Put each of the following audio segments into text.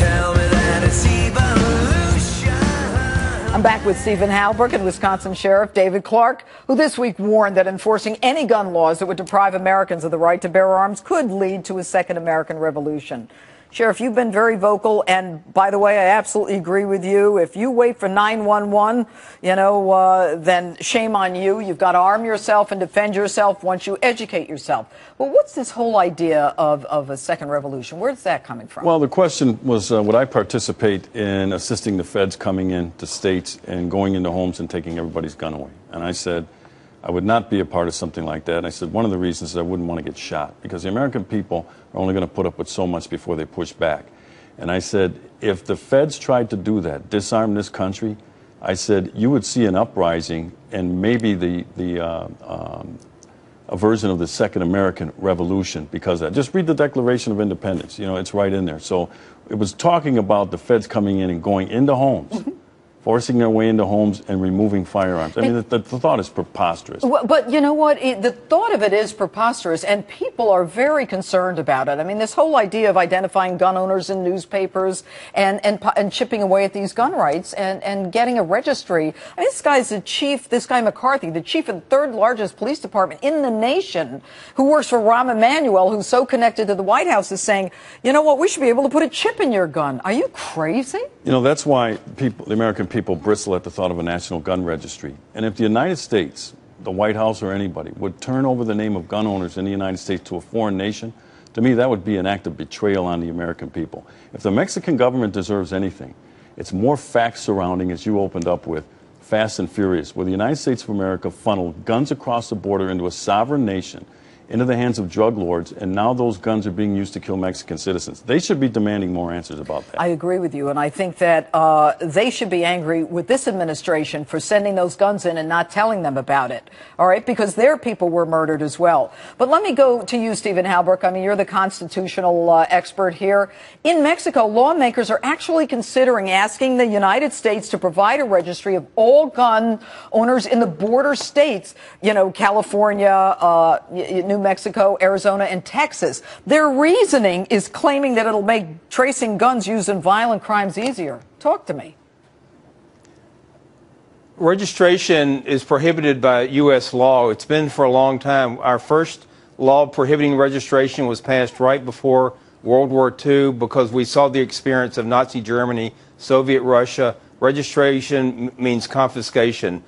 tell me that it's evolution. I'm back with Stephen Halbrook and Wisconsin Sheriff David Clark, who this week warned that enforcing any gun laws that would deprive Americans of the right to bear arms could lead to a second American Revolution. Sheriff, you've been very vocal, and by the way, I absolutely agree with you. If you wait for 911, then shame on you. You've got to arm yourself and defend yourself once you educate yourself. Well, what's this whole idea of a second revolution? Where's that coming from? Well, the question was, would I participate in assisting the feds coming into states and going into homes and taking everybody's gun away? And I said, I would not be a part of something like that. And I said, one of the reasons is I wouldn't want to get shot, because the American people are only going to put up with so much before they push back. And I said, if the feds tried to do that, disarm this country, I said, you would see an uprising and maybe a version of the second American Revolution because of that. Just read the Declaration of Independence. You know, it's right in there. So it was talking about the feds coming in and going into homes. Forcing their way into homes and removing firearms. I mean, the thought is preposterous. But you know what? The thought of it is preposterous, and people are very concerned about it. I mean, this whole idea of identifying gun owners in newspapers and chipping away at these gun rights and getting a registry. I mean, this guy McCarthy, the chief of the third largest police department in the nation, who works for Rahm Emanuel, who's so connected to the White House, is saying, you know what, we should be able to put a chip in your gun. Are you crazy? You know, that's why the American people bristle at the thought of a national gun registry. And if the United States, the White House or anybody, would turn over the name of gun owners in the United States to a foreign nation, to me that would be an act of betrayal on the American people. If the Mexican government deserves anything, it's more facts surrounding, as you opened up with, Fast and Furious, where the United States of America funneled guns across the border into a sovereign nation, into the hands of drug lords, and now those guns are being used to kill Mexican citizens. They should be demanding more answers about that. I agree with you, and I think that they should be angry with this administration for sending those guns in and not telling them about it, all right, because their people were murdered as well. But let me go to you, Stephen Halbrook. I mean, you're the constitutional expert here. In Mexico, lawmakers are actually considering asking the United States to provide a registry of all gun owners in the border states, you know, California, New Mexico, Arizona, and Texas. Their reasoning is claiming that it'll make tracing guns used in violent crimes easier. Talk to me. Registration is prohibited by U.S. law. It's been for a long time. Our first law prohibiting registration was passed right before World War II because we saw the experience of Nazi Germany, Soviet Russia. Registration means confiscation.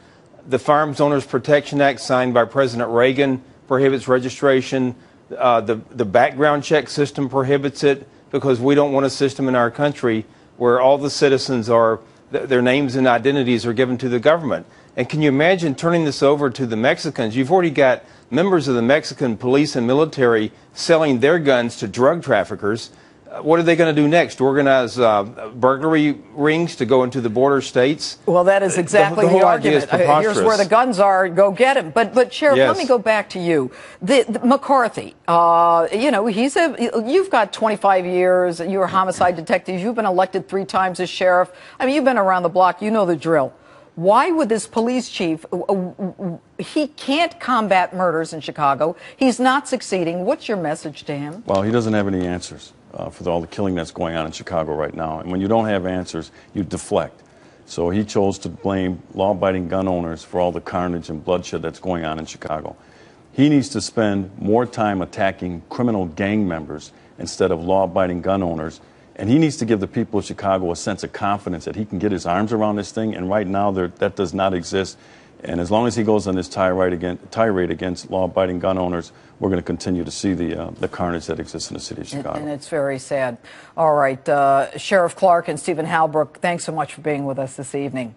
The Firearms Owners Protection Act signed by President Reagan prohibits registration. The background check system prohibits it because we don't want a system in our country where all the citizens are, their names and identities are given to the government. And can you imagine turning this over to the Mexicans? You've already got members of the Mexican police and military selling their guns to drug traffickers. What are they going to do next? Organize burglary rings to go into the border states? Well, that is exactly the argument. Here's where the guns are. Go get them. But Sheriff, yes. Let me go back to you. The McCarthy, you know, you've got 25 years. You're a homicide detective. You've been elected 3 times as sheriff. I mean, you've been around the block. You know the drill. Why would this police chief, he can't combat murders in Chicago. He's not succeeding. What's your message to him? Well, he doesn't have any answers for all the killing that's going on in Chicago right now. And when you don't have answers, you deflect. So he chose to blame law-abiding gun owners for all the carnage and bloodshed that's going on in Chicago. He needs to spend more time attacking criminal gang members instead of law-abiding gun owners. And he needs to give the people of Chicago a sense of confidence that he can get his arms around this thing. And right now, that does not exist. And as long as he goes on this tirade against law-abiding gun owners, we're going to continue to see the carnage that exists in the city of Chicago. And it's very sad. All right, Sheriff Clark and Stephen Halbrook, thanks so much for being with us this evening.